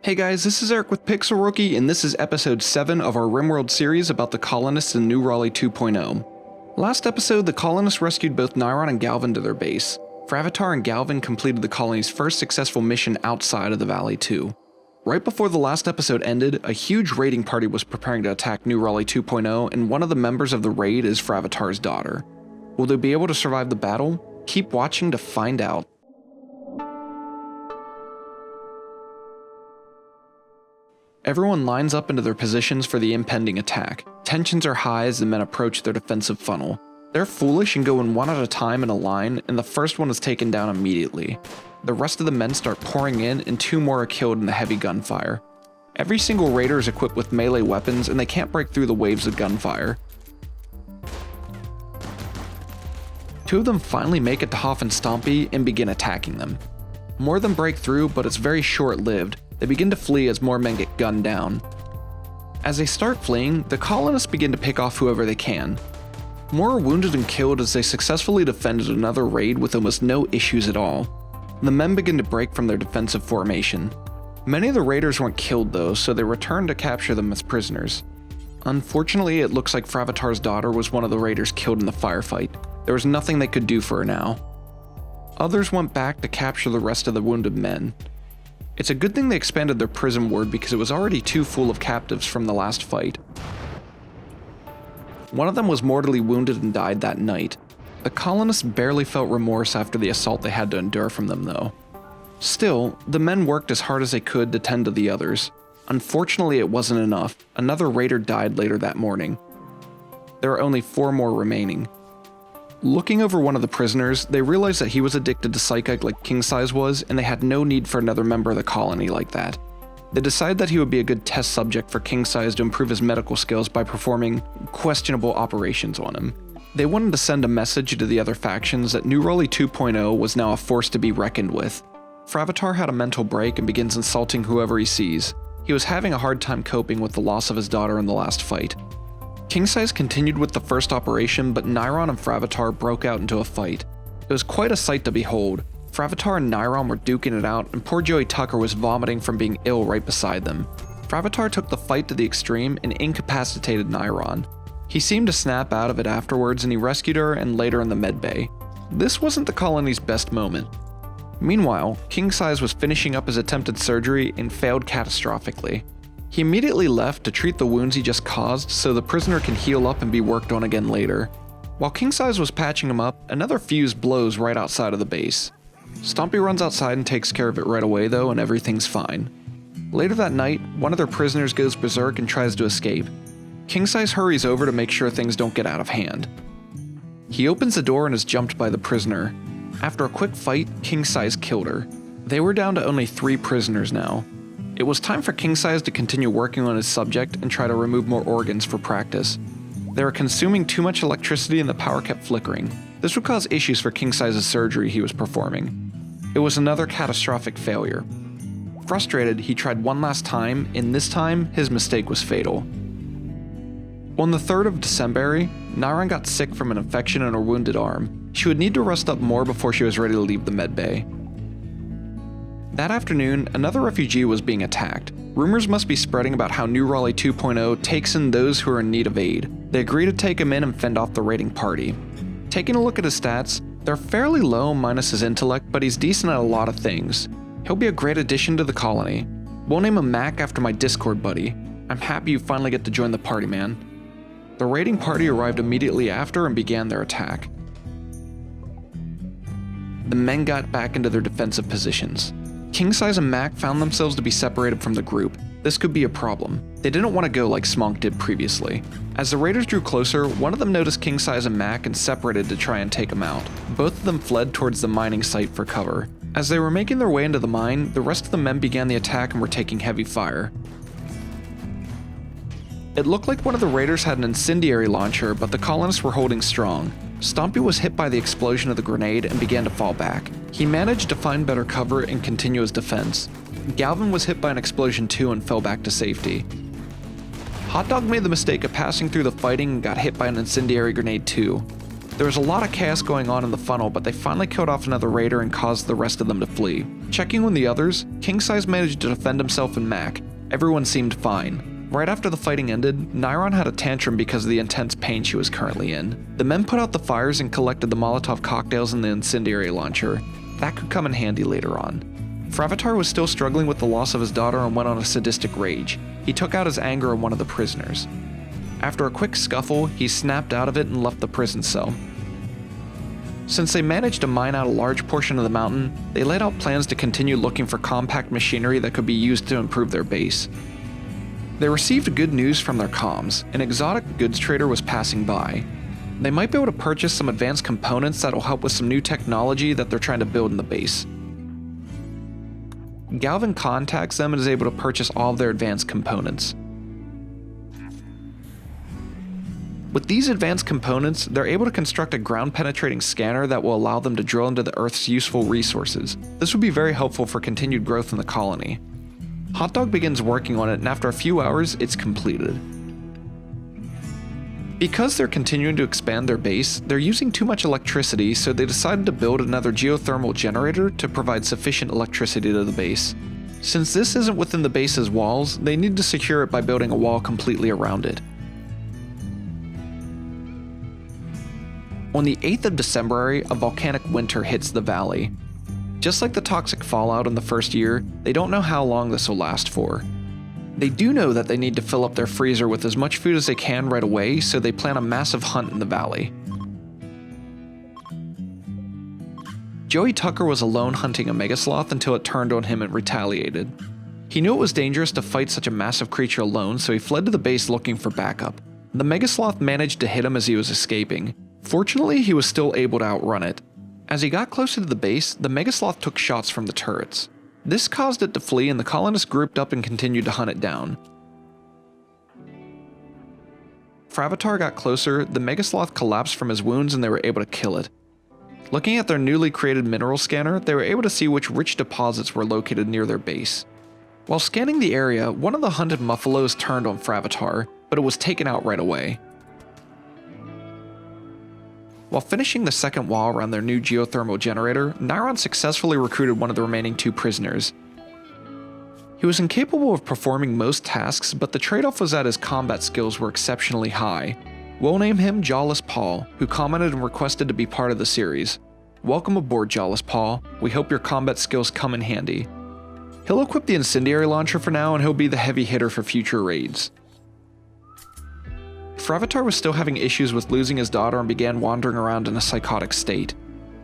Hey guys, this is Eric with Pixel Rookie, and this is episode 7 of our Rimworld series about the colonists in New Raleigh 2.0. Last episode, the colonists rescued both Niron and Galvin to their base. Fravatar and Galvin completed the colony's first successful mission outside of the Valley 2. Right before the last episode ended, a huge raiding party was preparing to attack New Raleigh 2.0, and one of the members of the raid is Fravatar's daughter. Will they be able to survive the battle? Keep watching to find out. Everyone lines up into their positions for the impending attack. Tensions are high as the men approach their defensive funnel. They're foolish and go in one at a time in a line, and the first one is taken down immediately. The rest of the men start pouring in, and 2 more are killed in the heavy gunfire. Every single raider is equipped with melee weapons, and they can't break through the waves of gunfire. 2 of them finally make it to Hoff and Stompy and begin attacking them. More of them break through, but it's very short-lived. They begin to flee as more men get gunned down. As they start fleeing, the colonists begin to pick off whoever they can. More are wounded and killed as they successfully defended another raid with almost no issues at all. The men begin to break from their defensive formation. Many of the raiders weren't killed though, so they return to capture them as prisoners. Unfortunately, it looks like Fravatar's daughter was one of the raiders killed in the firefight. There was nothing they could do for her now. Others went back to capture the rest of the wounded men. It's a good thing they expanded their prison ward because it was already too full of captives from the last fight. One of them was mortally wounded and died that night. The colonists barely felt remorse after the assault they had to endure from them though. Still, the men worked as hard as they could to tend to the others. Unfortunately, it wasn't enough. Another raider died later that morning. There are only 4 more remaining. Looking over one of the prisoners, they realized that he was addicted to psychic like King Size was, and they had no need for another member of the colony like that. They decided that he would be a good test subject for King Size to improve his medical skills by performing questionable operations on him. They wanted to send a message to the other factions that New Raleigh 2.0 was now a force to be reckoned with. Fravatar had a mental break and begins insulting whoever he sees. He was having a hard time coping with the loss of his daughter in the last fight. King Size continued with the first operation, but Niron and Fravatar broke out into a fight. It was quite a sight to behold. Fravatar and Niron were duking it out, and poor Joey Tucker was vomiting from being ill right beside them. Fravatar took the fight to the extreme and incapacitated Niron. He seemed to snap out of it afterwards, and he rescued her and laid her in the medbay. This wasn't the colony's best moment. Meanwhile, King Size was finishing up his attempted surgery and failed catastrophically. He immediately left to treat the wounds he just caused so the prisoner can heal up and be worked on again later. While King Size was patching him up, another fuse blows right outside of the base. Stompy runs outside and takes care of it right away though, and everything's fine. Later that night, one of their prisoners goes berserk and tries to escape. King Size hurries over to make sure things don't get out of hand. He opens the door and is jumped by the prisoner. After a quick fight, King Size killed her. They were down to only 3 prisoners now. It was time for King Size to continue working on his subject and try to remove more organs for practice. They were consuming too much electricity and the power kept flickering. This would cause issues for King Size's surgery he was performing. It was another catastrophic failure. Frustrated, he tried one last time, and this time, his mistake was fatal. On the 3rd of December, Niron got sick from an infection in her wounded arm. She would need to rest up more before she was ready to leave the medbay. That afternoon, another refugee was being attacked. Rumors must be spreading about how New Raleigh 2.0 takes in those who are in need of aid. They agree to take him in and fend off the raiding party. Taking a look at his stats, they're fairly low minus his intellect, but he's decent at a lot of things. He'll be a great addition to the colony. We'll name him Mac after my Discord buddy. I'm happy you finally get to join the party, man. The raiding party arrived immediately after and began their attack. The men got back into their defensive positions. King Size and Mac found themselves to be separated from the group. This could be a problem. They didn't want to go like Smonk did previously. As the raiders drew closer, one of them noticed King Size and Mac and separated to try and take him out. Both of them fled towards the mining site for cover. As they were making their way into the mine, the rest of the men began the attack and were taking heavy fire. It looked like one of the raiders had an incendiary launcher, but the colonists were holding strong. Stompy was hit by the explosion of the grenade and began to fall back. He managed to find better cover and continue his defense. Galvin was hit by an explosion too and fell back to safety. Hot Dog made the mistake of passing through the fighting and got hit by an incendiary grenade too. There was a lot of chaos going on in the funnel, but they finally killed off another raider and caused the rest of them to flee. Checking on the others, King Size managed to defend himself and Mac. Everyone seemed fine. Right after the fighting ended, Niron had a tantrum because of the intense pain she was currently in. The men put out the fires and collected the Molotov cocktails in the incendiary launcher. That could come in handy later on. Fravatar was still struggling with the loss of his daughter and went on a sadistic rage. He took out his anger on one of the prisoners. After a quick scuffle, he snapped out of it and left the prison cell. Since they managed to mine out a large portion of the mountain, they laid out plans to continue looking for compact machinery that could be used to improve their base. They received good news from their comms. An exotic goods trader was passing by. They might be able to purchase some advanced components that will help with some new technology that they're trying to build in the base. Galvin contacts them and is able to purchase all of their advanced components. With these advanced components, they're able to construct a ground-penetrating scanner that will allow them to drill into the Earth's useful resources. This would be very helpful for continued growth in the colony. Hot Dog begins working on it, and after a few hours, it's completed. Because they're continuing to expand their base, they're using too much electricity, so they decided to build another geothermal generator to provide sufficient electricity to the base. Since this isn't within the base's walls, they need to secure it by building a wall completely around it. On the 8th of December, a volcanic winter hits the valley. Just like the toxic fallout in the first year, they don't know how long this will last for. They do know that they need to fill up their freezer with as much food as they can right away, so they plan a massive hunt in the valley. Joey Tucker was alone hunting a megasloth until it turned on him and retaliated. He knew it was dangerous to fight such a massive creature alone, so he fled to the base looking for backup. The megasloth managed to hit him as he was escaping. Fortunately, he was still able to outrun it. As he got closer to the base, the megasloth took shots from the turrets. This caused it to flee, and the colonists grouped up and continued to hunt it down. Fravatar got closer, the megasloth collapsed from his wounds and they were able to kill it. Looking at their newly created mineral scanner, they were able to see which rich deposits were located near their base. While scanning the area, one of the hunted muffalos turned on Fravatar, but it was taken out right away. While finishing the second wall around their new geothermal generator, Niron successfully recruited one of the remaining two prisoners. He was incapable of performing most tasks, but the trade-off was that his combat skills were exceptionally high. We'll name him Jawless Paul, who commented and requested to be part of the series. Welcome aboard, Jawless Paul. We hope your combat skills come in handy. He'll equip the incendiary launcher for now, and he'll be the heavy hitter for future raids. Fravatar was still having issues with losing his daughter and began wandering around in a psychotic state.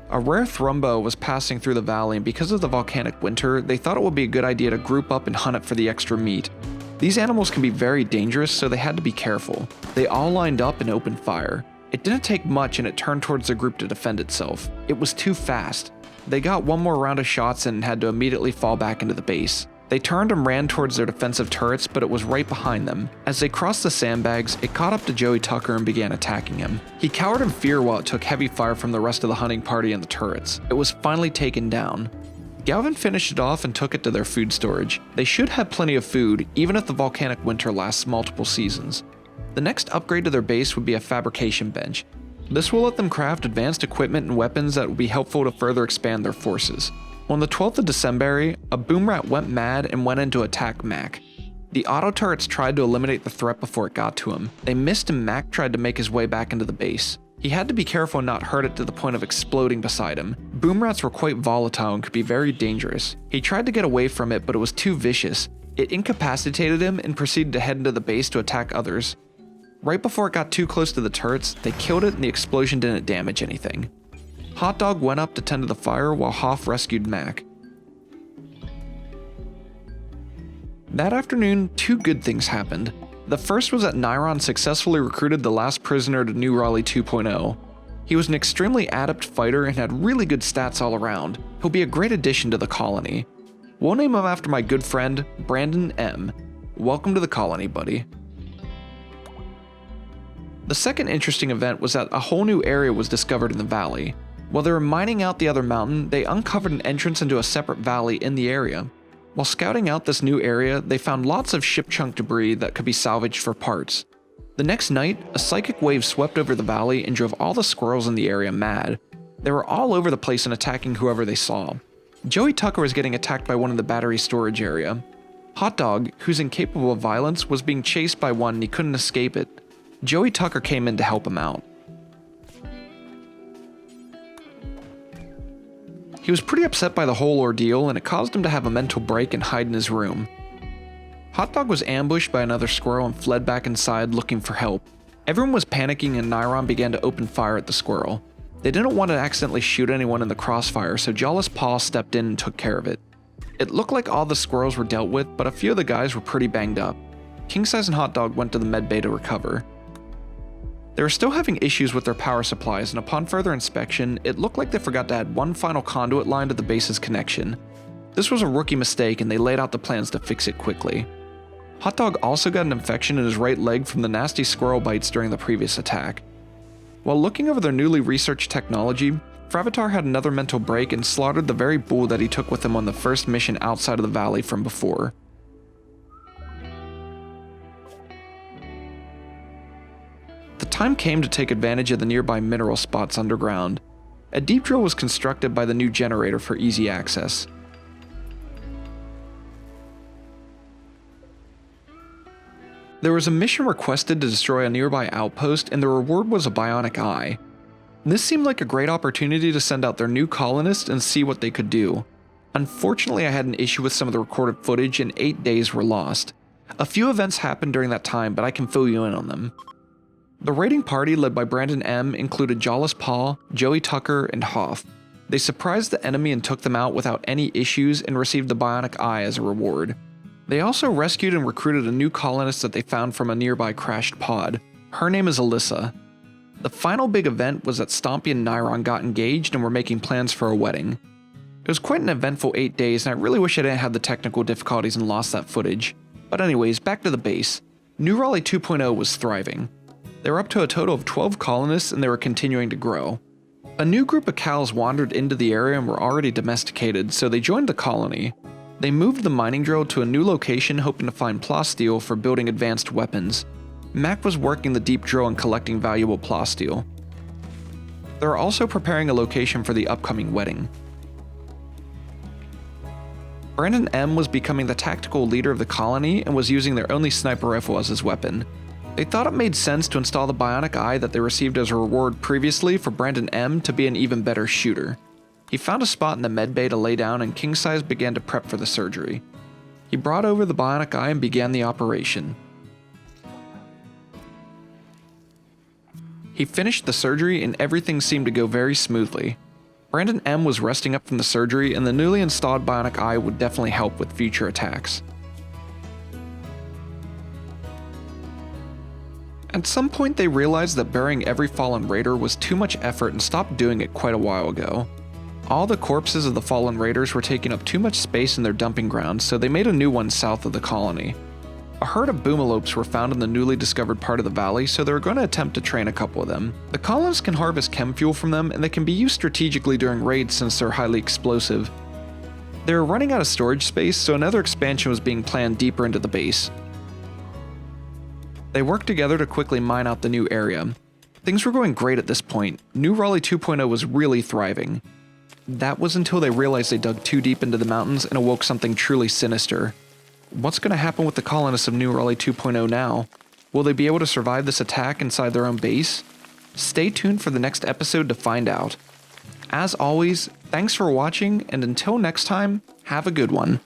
A rare thrumbo was passing through the valley, and because of the volcanic winter, they thought it would be a good idea to group up and hunt it for the extra meat. These animals can be very dangerous, so they had to be careful. They all lined up and opened fire. It didn't take much, and it turned towards the group to defend itself. It was too fast. They got one more round of shots and had to immediately fall back into the base. They turned and ran towards their defensive turrets, but it was right behind them. As they crossed the sandbags, it caught up to Joey Tucker and began attacking him. He cowered in fear while it took heavy fire from the rest of the hunting party and the turrets. It was finally taken down. Galvin finished it off and took it to their food storage. They should have plenty of food, even if the volcanic winter lasts multiple seasons. The next upgrade to their base would be a fabrication bench. This will let them craft advanced equipment and weapons that will be helpful to further expand their forces. On the 12th of December, a boom rat went mad and went in to attack Mac. The auto turrets tried to eliminate the threat before it got to him. They missed and Mac tried to make his way back into the base. He had to be careful and not hurt it to the point of exploding beside him. Boom rats were quite volatile and could be very dangerous. He tried to get away from it, but it was too vicious. It incapacitated him and proceeded to head into the base to attack others. Right before it got too close to the turrets, they killed it and the explosion didn't damage anything. Hot Dog went up to tend to the fire while Hoff rescued Mac. That afternoon, two good things happened. The first was that Niron successfully recruited the last prisoner to new Raleigh 2.0. He was an extremely adept fighter and had really good stats all around. He'll be a great addition to the colony. We'll name him after my good friend, Brandon M. Welcome to the colony, buddy. The second interesting event was that a whole new area was discovered in the valley. While they were mining out the other mountain, they uncovered an entrance into a separate valley in the area. While scouting out this new area, they found lots of ship chunk debris that could be salvaged for parts. The next night, a psychic wave swept over the valley and drove all the squirrels in the area mad. They were all over the place and attacking whoever they saw. Joey Tucker was getting attacked by one in the battery storage area. Hot Dog, who's incapable of violence, was being chased by one and he couldn't escape it. Joey Tucker came in to help him out. He was pretty upset by the whole ordeal and it caused him to have a mental break and hide in his room. Hot Dog was ambushed by another squirrel and fled back inside looking for help. Everyone was panicking and Nyron began to open fire at the squirrel. They didn't want to accidentally shoot anyone in the crossfire, so Jawless Paw stepped in and took care of it. It looked like all the squirrels were dealt with, but a few of the guys were pretty banged up. King Size and Hot Dog went to the med bay to recover. They were still having issues with their power supplies, and upon further inspection, it looked like they forgot to add one final conduit line to the base's connection. This was a rookie mistake and they laid out the plans to fix it quickly. Hot Dog also got an infection in his right leg from the nasty squirrel bites during the previous attack. While looking over their newly researched technology, Fravatar had another mental break and slaughtered the very bull that he took with him on the first mission outside of the valley from before. The time came to take advantage of the nearby mineral spots underground. A deep drill was constructed by the new generator for easy access. There was a mission requested to destroy a nearby outpost, and the reward was a bionic eye. This seemed like a great opportunity to send out their new colonists and see what they could do. Unfortunately, I had an issue with some of the recorded footage and 8 days were lost. A few events happened during that time, but I can fill you in on them. The raiding party led by Brandon M included Jawless Paw, Joey Tucker, and Hoff. They surprised the enemy and took them out without any issues and received the bionic eye as a reward. They also rescued and recruited a new colonist that they found from a nearby crashed pod. Her name is Alyssa. The final big event was that Stompy and Nyron got engaged and were making plans for a wedding. It was quite an eventful 8 days and I really wish I didn't have the technical difficulties and lost that footage. But anyways, back to the base. New Raleigh 2.0 was thriving. They were up to a total of 12 colonists and they were continuing to grow. A new group of cows wandered into the area and were already domesticated, so they joined the colony. They moved the mining drill to a new location hoping to find plasteel for building advanced weapons. Mac was working the deep drill and collecting valuable plasteel. They are also preparing a location for the upcoming wedding. Brandon M was becoming the tactical leader of the colony and was using their only sniper rifle as his weapon. They thought it made sense to install the bionic eye that they received as a reward previously for Brandon M to be an even better shooter. He found a spot in the medbay to lay down and King Size began to prep for the surgery. He brought over the bionic eye and began the operation. He finished the surgery and everything seemed to go very smoothly. Brandon M was resting up from the surgery and the newly installed bionic eye would definitely help with future attacks. At some point they realized that burying every fallen raider was too much effort and stopped doing it quite a while ago. All the corpses of the fallen raiders were taking up too much space in their dumping grounds, so they made a new one south of the colony. A herd of boomalopes were found in the newly discovered part of the valley, so they were going to attempt to train a couple of them. The colonists can harvest chem fuel from them, and they can be used strategically during raids since they're highly explosive. They were running out of storage space, so another expansion was being planned deeper into the base. They worked together to quickly mine out the new area. Things were going great at this point. New Raleigh 2.0 was really thriving. That was until they realized they dug too deep into the mountains and awoke something truly sinister. What's going to happen with the colonists of New Raleigh 2.0 now? Will they be able to survive this attack inside their own base? Stay tuned for the next episode to find out. As always, thanks for watching, and until next time, have a good one.